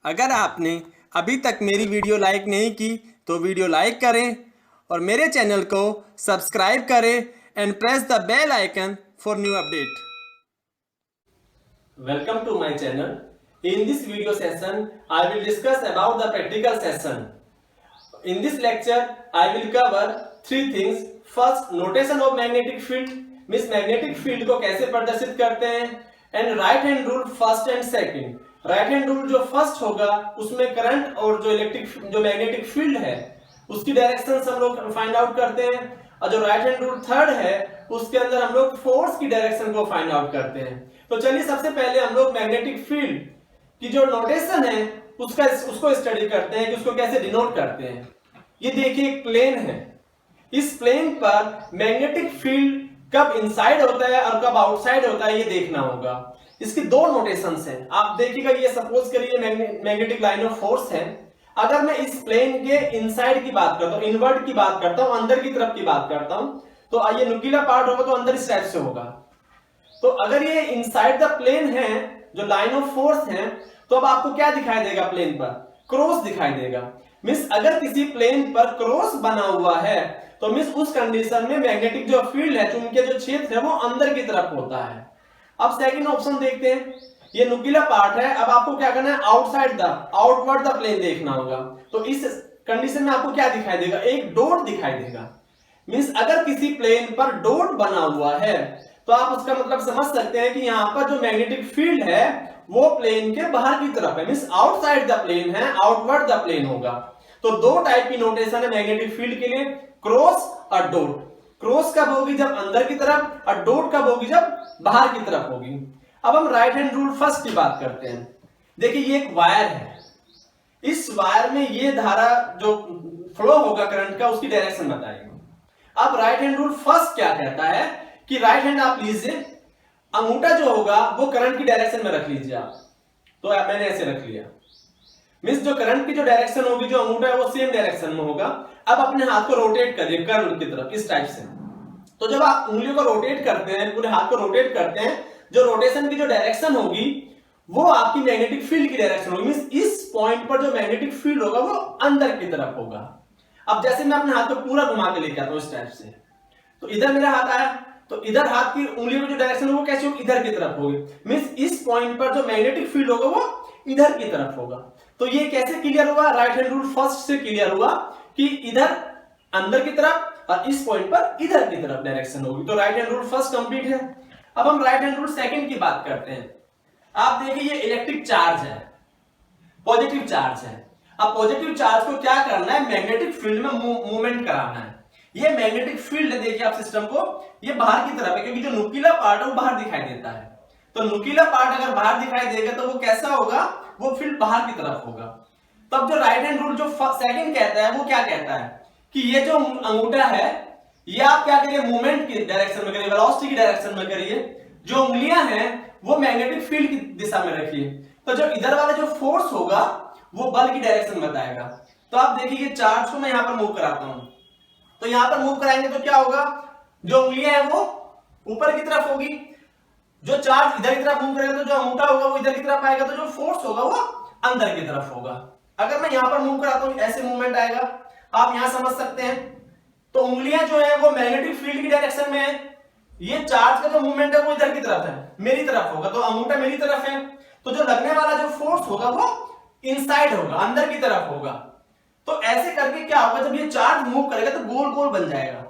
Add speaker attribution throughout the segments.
Speaker 1: अगर आपने अभी तक मेरी वीडियो लाइक नहीं की तो वीडियो लाइक करें और मेरे चैनल को सब्सक्राइब करें and press the bell icon for new update. Welcome to my channel. In this video session, I will discuss about the practical session. In this lecture, I will cover three things. First, notation of magnetic field, means magnetic field को कैसे प्रदर्शित करते हैं, and right hand rule first and second. Right hand rule जो first होगा उसमें current और जो मैग्नेटिक फील्ड है उसकी डायरेक्शन हम लोग फाइंड आउट करते हैं, और जो राइट हैंड रूल थर्ड है उसके अंदर हम लोग फोर्स की डायरेक्शन को फाइंड आउट करते हैं। तो चलिए सबसे पहले हम लोग मैग्नेटिक फील्ड की जो नोटेशन है उसको स्टडी करते हैं कि उसको कैसे डिनोट करते हैं। ये देखिए एक प्लेन है, इस प्लेन पर मैग्नेटिक फील्ड कब इनसाइड होता है और कब आउटसाइड होता है ये देखना होगा। इसकी दो नोटेशंस हैं, आप देखिएगा। ये सपोज करिए मैग्नेटिक लाइन ऑफ फोर्स है। अगर मैं इस प्लेन के इनसाइड की बात करता हूं, इनवर्ट की बात करता हूं, अंदर की तरफ की बात करता हूं, तो ये नुकीला पार्ट होगा तो अंदर इस टाइप से होगा। तो अगर ये इनसाइड द प्लेन है जो लाइन ऑफ फोर्स है, तो अब आपको क्या दिखाई देगा प्लेन पर? क्रॉस दिखाई देगा। मींस अगर किसी प्लेन पर क्रॉस बना हुआ है तो मींस उस कंडीशन में मैग्नेटिक जो फील्ड है, चुंबकीय जो क्षेत्र है वो अंदर की तरफ होता है। अब सेकंड ऑप्शन देखते हैं, ये नुकीला पार्ट है। अब आपको क्या करना है? आउटवर्ड द प्लेन देखना होगा। तो इस कंडीशन में आपको क्या दिखाई देगा? एक डॉट दिखाई देगा। मींस अगर किसी प्लेन पर डॉट बना हुआ है तो आप उसका मतलब समझ सकते हैं कि यहां पर जो मैग्नेटिक फील्ड है वो प्लेन के बाहर की तरफ है। मींस आउटसाइड द प्लेन है, आउटवर्ड द प्लेन होगा। तो दो टाइप की नोटेशन है मैग्नेटिक फील्ड के लिए, क्रॉस और डॉट। क्रॉस कब होगी? जब अंदर की तरफ, और डॉट कब होगी? जब बाहर की तरफ होगी। अब हम राइट हैंड रूल फर्स्ट की बात करते हैं। देखिए ये एक वायर है, इस वायर में ये धारा जो फ्लो होगा करंट का उसकी डायरेक्शन बताएगी। अब राइट हैंड रूल फर्स्ट क्या कहता है कि राइट हैंड आप लीजिए, अंगूठा जो होगा वो करंट की डायरेक्शन में रख लीजिए आप। तो मैंने ऐसे रख लिया। मींस जो करंट की जो डायरेक्शन होगी, जो अंगूठा है वो सेम डायरेक्शन में होगा। अब अपने हाथ को रोटेट करिए कर्व की तरफ, इस टाइप से। तो जब आप उंगलियों को रोटेट करते हैं, पूरे हाथ को रोटेट करते हैं, जो रोटेशन की जो डायरेक्शन होगी वो आपकी मैग्नेटिक फील्ड की डायरेक्शन होगी। मींस इस पॉइंट पर जो मैग्नेटिक फील्ड होगा वो अंदर की तरफ होगा। अब जैसे मैं अपने हाथ को पूरा घुमा के लेके आता हूं इस टाइप से, तो इधर मेरा हाथ आया, तो इधर हाथ की उंगलियों की जो डायरेक्शन वो कैसे होगी? इधर की तरफ होगी। मींस इस पॉइंट पर जो मैग्नेटिक फील्ड होगा वो इधर की तरफ होगा। तो ये कैसे क्लियर हुआ? राइट हैंड रूल फर्स्ट से क्लियर हुआ कि इधर अंदर की तरफ और इस पॉइंट पर इधर की तरफ डायरेक्शन होगी। तो right hand rule first complete है। अब हम राइट हैंड रूल सेकंड की बात करते हैं। आप देखिए ये इलेक्ट्रिक चार्ज है, पॉजिटिव चार्ज है। अब पॉजिटिव चार्ज को क्या करना है? मैग्नेटिक फील्ड में मूवमेंट कराना है। ये मैग्नेटिक फील्ड है, देखिए आप सिस्टम को, ये बाहर की तरफ है क्योंकि जो नुकीला पार्ट है वो बाहर दिखाई देता है। तो नुकीला पार्ट अगर बाहर दिखाई देगा तो वो कैसा होगा? वो फील्ड बाहर की तरफ होगा। तब जो राइट हैंड रूल जो सेकंड कहता है वो क्या कहता है कि ये जो अंगूठा है ये आप क्या करिए? मूवमेंट की डायरेक्शन में करिए, वेलोसिटी की डायरेक्शन में करिए। जो उंगलियां हैं वो मैग्नेटिक फील्ड की दिशा में रखिए। तो जो इधर वाला जो फोर्स होगा वो बल की डायरेक्शन बताएगा। तो आप देखिए ये चार्ज को मैं यहां पर मूव कराता हूं, तो यहां पर मूव कराएंगे तो क्या होगा? जो उंगलियां हैं वो ऊपर की तरफ होगी, जो चार्ज इधर की तरफ मूव करेगा तो जो अंगूठा होगा वो इधर की तरफ आएगा, तो जो फोर्स होगा वो अंदर की तरफ होगा। अगर मैं यहां पर मूव कराता हूं ऐसे मूवमेंट आएगा, आप यहां समझ सकते हैं। तो उंगलियां जो है वो मैग्नेटिक फील्ड की डायरेक्शन में है, ये चार्ज का जो मूवमेंट है वो इधर की तरफ है, मेरी तरफ होगा, तो अंगूठा मेरी तरफ है। तो जो लगने वाला जो फोर्स होगा वो इनसाइड होगा, अंदर की तरफ होगा। तो ऐसे करके क्या होगा? जब ये चार्ज मूव करेगा तो गोल गोल बन जाएगा।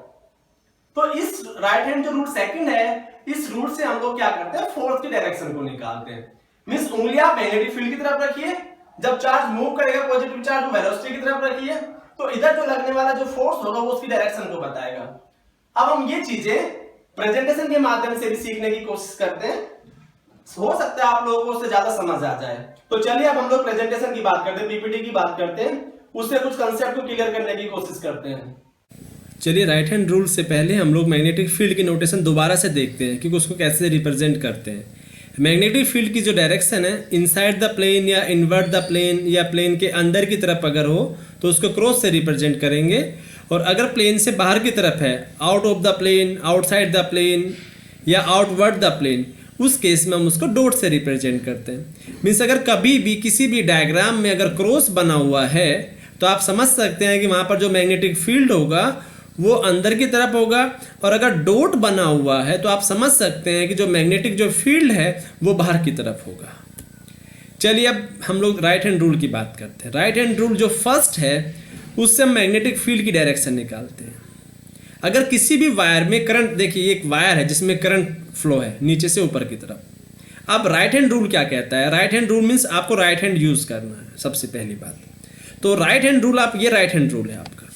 Speaker 1: तो इस राइट हैंड जो रूल सेकंड है, इस रूल से हम लोग क्या करते हैं? फोर्स की डायरेक्शन को निकालते हैं। मींस उंगलियां मैग्नेटिक फील्ड की तरफ रखिए, जब चार्ज मूव करेगा पॉजिटिव चार्ज वेलोसिटी की तरफ रखिए, तो इधर जो लगने वाला जो फोर्स होगा वो उसकी डायरेक्शन को बताएगा। अब हम ये चीजें प्रेजेंटेशन के माध्यम से भी सीखने की कोशिश करते हैं, हो सकता है आप लोगों को उससे ज्यादा समझ आ जाए। तो चलिए अब हम लोग प्रेजेंटेशन की बात करते हैं, पीपीटी की बात करते हैं, उससे कुछ कंसेप्ट को क्लियर करने की कोशिश करते हैं। चलिए राइट हैंड रूल से पहले हम लोग मैग्नेटिक फील्ड की नोटेशन दोबारा से देखते हैं कि उसको कैसे रिप्रेजेंट करते हैं। मैग्नेटिक फील्ड की जो डायरेक्शन है इनसाइड द प्लेन या इनवर्ट द प्लेन या प्लेन के अंदर की तरफ अगर हो तो उसको क्रॉस से रिप्रेजेंट करेंगे, और अगर प्लेन से बाहर की तरफ है, out of the plane, outside the plane या आउटवर्ड द प्लेन,
Speaker 2: उस केस में हम उसको डॉट से रिप्रेजेंट करते हैं। मीन्स अगर कभी भी किसी भी डायग्राम में अगर क्रॉस बना हुआ है तो आप समझ सकते हैं कि वहाँ पर जो मैग्नेटिक फील्ड होगा वो अंदर की तरफ होगा, और अगर डॉट बना हुआ है तो आप समझ सकते हैं कि जो मैग्नेटिक जो फील्ड है वो बाहर की तरफ होगा। चलिए अब हम लोग राइट हैंड रूल की बात करते हैं। राइट हैंड रूल जो फर्स्ट है उससे हम मैग्नेटिक फील्ड की डायरेक्शन निकालते हैं। अगर किसी भी वायर में करंट, देखिए एक वायर है जिसमें करंट फ्लो है नीचे से ऊपर की तरफ। अब राइट हैंड रूल क्या कहता है? राइट हैंड रूल मीन्स आपको राइट हैंड यूज करना है सबसे पहली बात। तो राइट हैंड रूल, आप ये राइट हैंड रूल है आपका।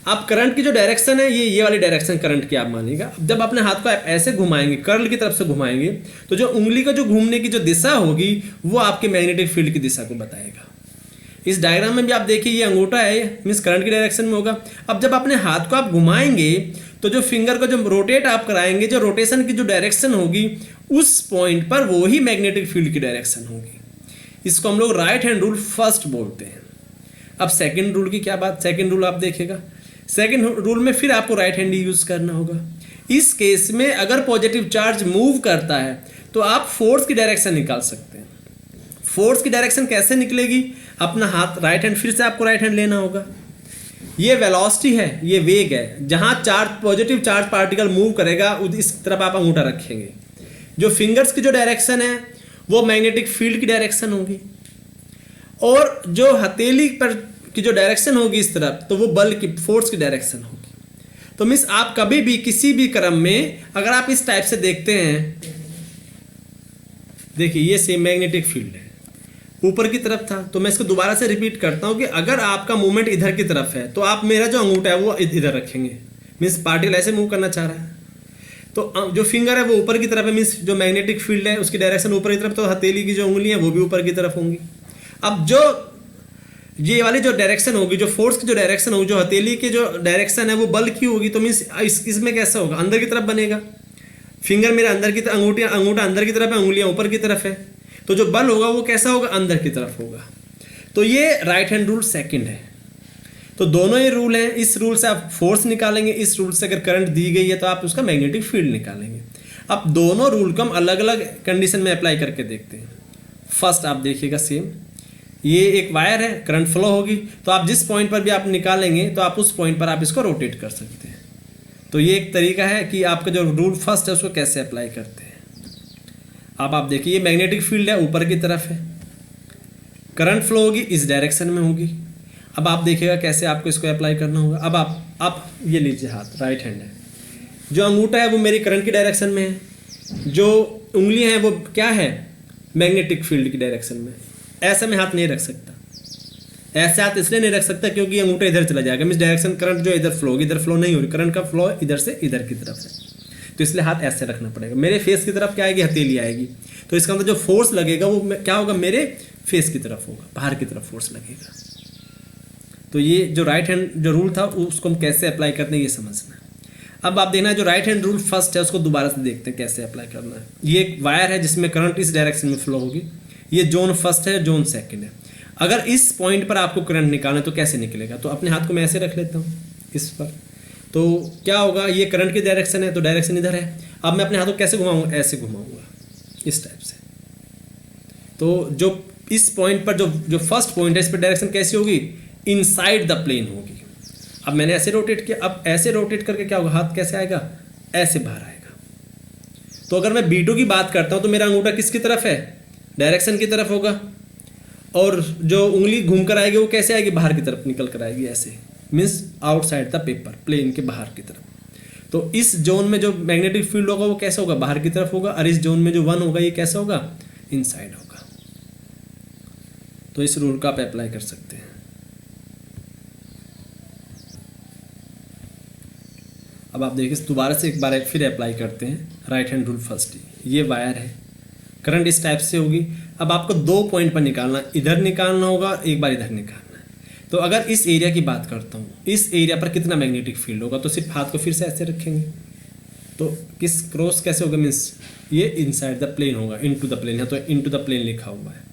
Speaker 2: आप करंट की जो डायरेक्शन है ये वाली डायरेक्शन करंट की आप मानिएगा। जब अपने हाथ को आप ऐसे घुमाएंगे, कर्ल की तरफ से घुमाएंगे, तो जो उंगली का जो घूमने की जो दिशा होगी वो आपके मैग्नेटिक फील्ड की दिशा को बताएगा। इस डायग्राम में भी आप देखिए ये अंगूठा है, मीन्स करंट की डायरेक्शन में होगा। अब जब अपने हाथ को आप घुमाएंगे तो जो फिंगर को जो रोटेट आप कराएंगे, जो रोटेशन की जो डायरेक्शन होगी उस पॉइंट पर वो ही मैग्नेटिक फील्ड की डायरेक्शन होगी। इसको हम लोग राइट हैंड रूल फर्स्ट बोलते हैं। अब सेकंड रूल की क्या बात? सेकंड रूल आप देखिएगा, सेकंड रूल में फिर आपको राइट हैंड ही यूज करना होगा। इस केस में अगर पॉजिटिव चार्ज मूव करता है तो आप फोर्स की डायरेक्शन निकाल सकते हैं। फोर्स की डायरेक्शन कैसे निकलेगी? अपना हाथ राइट हैंड, फिर से आपको राइट हैंड लेना होगा। ये वेलोसिटी है, ये वेग है, जहां charge positive charge particle move करेगा इस तरफ आप अंगूठा रखेंगे। जो फिंगर्स की जो डायरेक्शन है वो मैग्नेटिक फील्ड की डायरेक्शन होगी, और जो हथेली पर की जो डायरेक्शन होगी इस तरफ, तो वो बल की, फोर्स की डायरेक्शन होगी। तो मीन्स आप कभी भी किसी भी क्रम में अगर आप इस टाइप से देखते हैं, देखिए ये सेम मैग्नेटिक फील्ड है, ऊपर की तरफ था। तो मैं इसको दोबारा से रिपीट करता हूं कि अगर आपका मूवमेंट इधर की तरफ है तो आप मेरा जो अंगूठा है वो इधर रखेंगे, मीन्स पार्टिकल ऐसे मूव करना चाह रहा है। तो जो फिंगर है वो ऊपर की तरफ है, मीन्स जो मैग्नेटिक फील्ड है उसकी डायरेक्शन ऊपर की तरफ, तो हथेली की जो उंगली है वो भी ऊपर की तरफ होंगी। अब जो ये वाली जो डायरेक्शन होगी, जो फोर्स की जो डायरेक्शन होगी, जो हथेली की जो डायरेक्शन है वो बल की होगी, तो मीन्स इसमें कैसा होगा? अंदर की तरफ बनेगा। फिंगर मेरा अंदर की तरफ, अंगूठा अंदर की तरफ है, उंगलियां ऊपर की तरफ है, तो जो बल होगा वो कैसा होगा? अंदर की तरफ होगा। तो ये राइट हैंड रूल सेकंड है। तो दोनों ये रूल हैं। इस रूल से आप फोर्स निकालेंगे, इस रूल से अगर करंट दी गई है तो आप उसका मैग्नेटिक फील्ड निकालेंगे। अब दोनों रूल को हम अलग अलग कंडीशन में अप्लाई करके देखते हैं। फर्स्ट आप देखिएगा, सेम ये एक वायर है, करंट फ्लो होगी, तो आप जिस पॉइंट पर भी आप निकालेंगे तो आप उस पॉइंट पर आप इसको रोटेट कर सकते हैं। तो ये एक तरीका है कि आपका जो रूल फर्स्ट है उसको कैसे अप्लाई करते हैं। अब आप देखिए ये मैग्नेटिक फील्ड है, ऊपर की तरफ है, करंट फ्लो होगी इस डायरेक्शन में होगी। अब आप देखिएगा कैसे आपको इसको अप्लाई करना होगा। अब आप ये लीजिए, हाथ राइट हैंड है, जो अंगूठा है वो मेरी करंट की डायरेक्शन में है, जो उंगली है वो क्या है? मैग्नेटिक फील्ड की डायरेक्शन में। ऐसा मैं हाथ नहीं रख सकता, ऐसे हाथ इसलिए नहीं रख सकता क्योंकि अंगूठा इधर चला जाएगा, मीन्स डायरेक्शन करंट जो इधर फ्लो होगी, इधर फ्लो नहीं हो रही, करंट का फ्लो इधर से इधर की तरफ है, तो इसलिए हाथ ऐसे रखना पड़ेगा। मेरे फेस की तरफ क्या आएगी? हथेली आएगी, तो इसका मतलब जो फोर्स लगेगा वो क्या होगा? मेरे फेस की तरफ होगा, बाहर की तरफ फोर्स लगेगा। तो ये जो राइट हैंड जो रूल था उसको हम कैसे अप्लाई करते हैं ये समझना है। अब आप देखना जो राइट हैंड रूल फर्स्ट है उसको दोबारा से देखते हैं कैसे अप्लाई करना है। ये एक वायर है जिसमें करंट इस डायरेक्शन में फ्लो होगी, ये जोन फर्स्ट है, जोन सेकंड है। अगर इस पॉइंट पर आपको करंट निकालना है तो कैसे निकलेगा? तो अपने हाथ को मैं ऐसे रख लेता हूँ इस पर, तो क्या होगा? ये करंट की डायरेक्शन है तो डायरेक्शन इधर है। अब मैं अपने हाथ को कैसे घुमाऊंगा? ऐसे घुमाऊंगा इस टाइप से। तो जो इस पॉइंट पर जो फर्स्ट पॉइंट है इस पर डायरेक्शन कैसी होगी? इनसाइड द प्लेन होगी। अब मैंने ऐसे रोटेट किया, अब ऐसे रोटेट करके क्या होगा? हाथ कैसे आएगा? ऐसे बाहर आएगा। तो अगर मैं B2 की बात करता हूं तो मेरा अंगूठा किसकी तरफ है? डायरेक्शन की तरफ होगा, और जो उंगली घूम कर आएगी वो कैसे आएगी? बाहर की तरफ निकल कर आएगी, ऐसे, means outside the paper, plane के बाहर की तरफ। तो इस जोन में जो मैग्नेटिक फील्ड होगा वो कैसा होगा? बाहर की तरफ होगा, और इस जोन में जो 1 होगा ये कैसा होगा? इनसाइड होगा। तो इस रूल का आप अप्लाई कर सकते हैं। अब आप देखिए दोबारा से एक बार फिर अप्लाई करते हैं राइट हैंड रूल फर्स्ट। ये वायर है, करंट इस टाइप से होगी। अब आपको 2 पॉइंट पर निकालना, इधर निकालना होगा, एक बार इधर निकालना है। तो अगर इस एरिया की बात करता हूँ, इस एरिया पर कितना मैग्नेटिक फील्ड होगा? तो सिर्फ हाथ को फिर से ऐसे रखेंगे, तो किस क्रॉस कैसे होगा? मीन्स ये इनसाइड द प्लेन होगा, इनटू द प्लेन है तो इनटू द प्लेन लिखा हुआ है।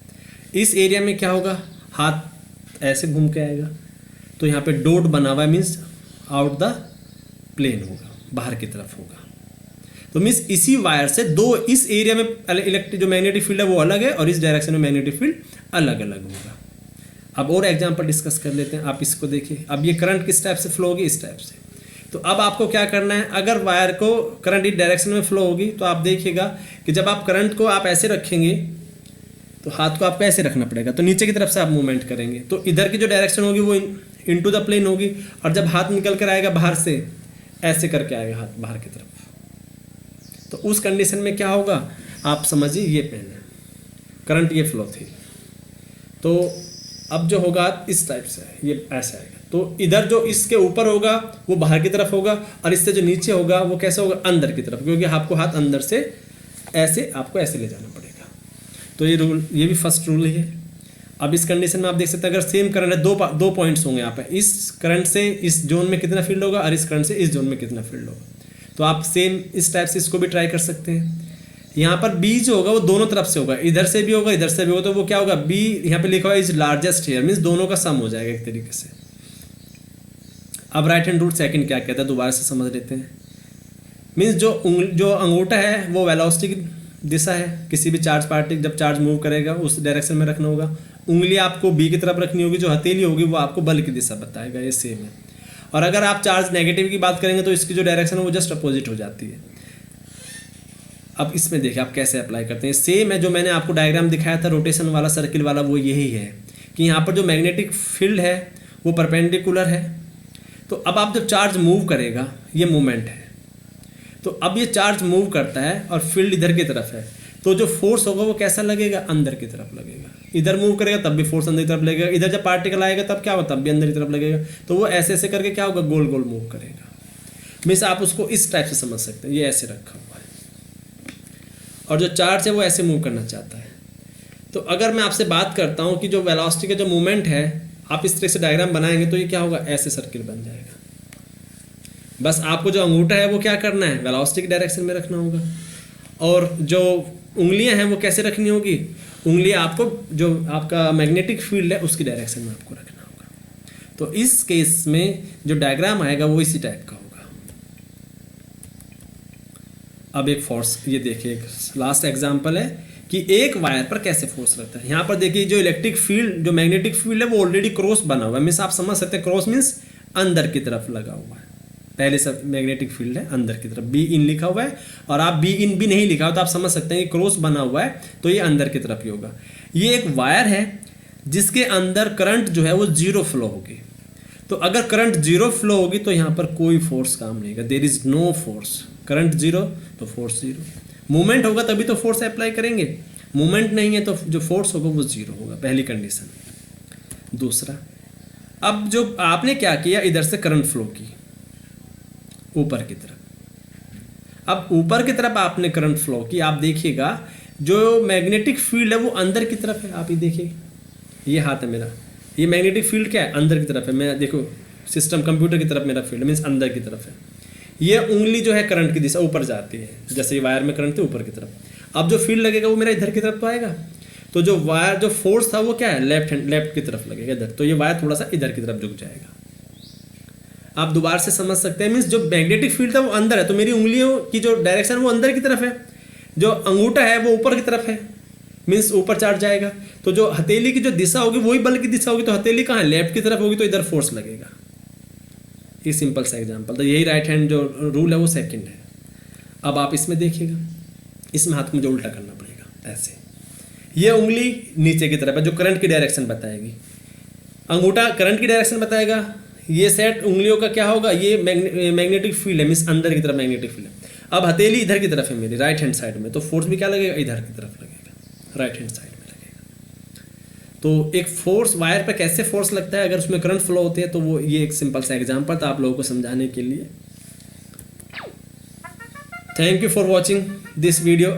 Speaker 2: इस एरिया में क्या होगा? हाथ ऐसे घूम के आएगा, तो यहाँ पे डॉट बना हुआ है, मीन्स आउट द प्लेन होगा, बाहर की तरफ होगा। तो मीन्स इसी वायर से दो इस एरिया में इलेक्ट्रिक जो मैग्नेटिक फील्ड है वो अलग है और इस डायरेक्शन में मैग्नेटिक फील्ड अलग अलग होगा। अब और एग्जांपल डिस्कस कर लेते हैं, आप इसको देखिए। अब ये करंट किस टाइप से फ्लो होगी, इस टाइप से। तो अब आपको क्या करना है, अगर वायर को करंट इस डायरेक्शन में फ्लो होगी तो आप देखिएगा कि जब आप करंट को आप ऐसे रखेंगे तो हाथ को आपको ऐसे रखना पड़ेगा, तो नीचे की तरफ से आप मूवमेंट करेंगे तो इधर की जो डायरेक्शन होगी वो इनटू द प्लेन होगी, और जब हाथ निकल कर आएगा बाहर से ऐसे करके आएगा हाथ बाहर की तरफ। तो उस कंडीशन में क्या होगा आप समझिए, ये पेन है, करंट ये फ्लो थी, तो अब जो होगा इस टाइप से ये ऐसे आएगा। तो इधर जो इसके ऊपर होगा वो बाहर की तरफ होगा, और इससे जो नीचे होगा वो कैसे होगा, अंदर की तरफ, क्योंकि आपको हाथ अंदर से ऐसे आपको ऐसे ले जाना पड़ेगा। तो ये रूल, ये भी फर्स्ट रूल है। अब इस कंडीशन में आप देख सकते हैं अगर सेम करंट है, दो पॉइंट्स होंगे यहाँ पे, इस करंट से इस जोन में कितना फील्ड होगा और इस करंट से इस जोन में कितना फील्ड होगा। तो आप सेम इस टाइप से इसको भी ट्राई कर सकते हैं। यहाँ पर बी जो होगा वो दोनों तरफ से होगा, इधर से भी होगा इधर से भी होगा, तो वो क्या होगा, बी यहाँ पे लिखा हुआ इज लार्जेस्ट हेयर, मीन्स दोनों का सम हो जाएगा एक तरीके से। अब राइट हैंड रूल सेकंड क्या कहता है दोबारा से समझ लेते हैं। मीन्स जो अंगूठा है वो वेलोसिटी की दिशा है, किसी भी चार्ज पार्टिकल जब चार्ज मूव करेगा उस डायरेक्शन में रखना होगा। उंगली आपको बी की तरफ रखनी होगी, जो हथेली होगी वो आपको बल की दिशा बताएगा, ये सेम है। और अगर आप चार्ज नेगेटिव की बात करेंगे तो इसकी जो डायरेक्शन है वो जस्ट अपोजिट हो जाती है। अब इसमें देखिए आप कैसे अप्लाई करते हैं, सेम है जो मैंने आपको डायग्राम दिखाया था रोटेशन वाला सर्किल वाला, वो यही है कि यहाँ पर जो मैग्नेटिक फील्ड है वो परपेंडिकुलर है। तो अब आप जब चार्ज मूव करेगा, ये मूवमेंट है, तो अब ये चार्ज मूव करता है और फील्ड इधर की तरफ है, तो जो फोर्स होगा वो कैसा लगेगा, अंदर की तरफ लगेगा। इधर मूव करेगा तब भी फोर्स अंदर की तरफ लगेगा, इधर जब पार्टिकल आएगा तब क्या होगा, तब भी अंदर की तरफ लगेगा। तो वो ऐसे ऐसे करके क्या होगा, गोल गोल मूव करेगा। मीन्स आप उसको इस टाइप से समझ सकते हैं, ये ऐसे रखा हुआ है और जो चार्ज है वो ऐसे मूव करना चाहता है। तो अगर मैं आपसे बात करता हूँ कि जो वेलोसिटी का जो मूवमेंट है, आप इस तरह से डायग्राम बनाएंगे तो ये क्या होगा, ऐसे सर्किल बन जाएगा। बस आपको जो अंगूठा है वो क्या करना है, वेलोसिटी की डायरेक्शन में रखना होगा, और जो उंगलियां हैं वो कैसे रखनी होगी, उंगलियां आपको जो आपका मैग्नेटिक फील्ड है उसकी डायरेक्शन में आपको रखना होगा। तो इस केस में जो डायग्राम आएगा वो इसी टाइप का होगा। अब एक फोर्स, ये देखिए एक लास्ट एग्जांपल है कि एक वायर पर कैसे फोर्स लगता है। यहाँ पर देखिए जो इलेक्ट्रिक फील्ड जो मैग्नेटिक फील्ड है वो ऑलरेडी क्रॉस बना हुआ है, मीन्स आप समझ सकते हैं क्रॉस मीन्स अंदर की तरफ लगा हुआ है। पहले सब मैग्नेटिक फील्ड है अंदर की तरफ, बी इन लिखा हुआ है, और आप बी इन भी नहीं लिखा हो तो आप समझ सकते हैं कि क्रॉस बना हुआ है तो ये अंदर की तरफ ही होगा। ये एक वायर है जिसके अंदर करंट जो है वो जीरो फ्लो होगी। तो अगर करंट जीरो फ्लो होगी तो यहाँ पर कोई फोर्स काम नहीं होगा, there is no force. Current zero तो फोर्स जीरो, मूवमेंट होगा तभी तो फोर्स अप्लाई करेंगे, मूवमेंट नहीं है तो जो फोर्स होगा वो जीरो होगा, पहली कंडीशन। दूसरा, अब जो आपने क्या किया, इधर से करंट फ्लो की ऊपर की तरफ। अब ऊपर की तरफ आपने करंट फ्लो की, आप देखिएगा जो मैग्नेटिक फील्ड है वो अंदर की तरफ है। आप ये देखिए, ये हाथ है मेरा, ये मैग्नेटिक फील्ड क्या है, अंदर की तरफ है। मैं देखो सिस्टम कंप्यूटर की तरफ मेरा फील्ड मीन्स अंदर की तरफ है। ये उंगली जो है करंट की दिशा ऊपर जाती है, जैसे ये वायर में करंट थी ऊपर की तरफ। अब जो फील्ड लगेगा वो मेरा इधर की तरफ तो आएगा, तो जो वायर जो फोर्स था वो क्या है, लेफ्ट की तरफ लगेगा इधर, तो ये वायर थोड़ा सा इधर की तरफ झुक जाएगा। आप दोबारा से समझ सकते हैं, मीन्स जो मैग्नेटिक फील्ड था वो अंदर है तो मेरी उंगलियों की जो डायरेक्शन वो अंदर की तरफ है, जो अंगूठा है वो ऊपर की तरफ है, मीन्स ऊपर चार्ज जाएगा। तो जो हथेली की जो दिशा होगी वही बल की दिशा होगी, तो हथेली कहाँ है, लेफ्ट की तरफ होगी, तो इधर फोर्स लगेगा। ये सिंपल सा एग्जांपल, तो यही राइट हैंड जो रूल है वो सेकंड है। अब आप इसमें देखिएगा, इसमें हाथ को मुझे उल्टा करना पड़ेगा ऐसे, ये उंगली नीचे की तरफ है जो करंट की डायरेक्शन बताएगी, अंगूठा करंट की डायरेक्शन बताएगा। ये सेट उंगलियों का क्या होगा, ये मैग्नेटिक फील्ड है, मीन्स अंदर की तरफ मैग्नेटिक फील्ड है। अब हथेली इधर की तरफ है मेरी राइट हैंड साइड में, तो फोर्स भी क्या लगेगा, इधर की तरफ लगेगा, राइट हैंड साइड में लगेगा। तो एक फोर्स वायर पर कैसे फोर्स लगता है अगर उसमें करंट फ्लो होते हैं, तो वो ये एक सिंपल सा एग्जांपल था आप लोगों को समझाने के लिए। Thank you for watching this video.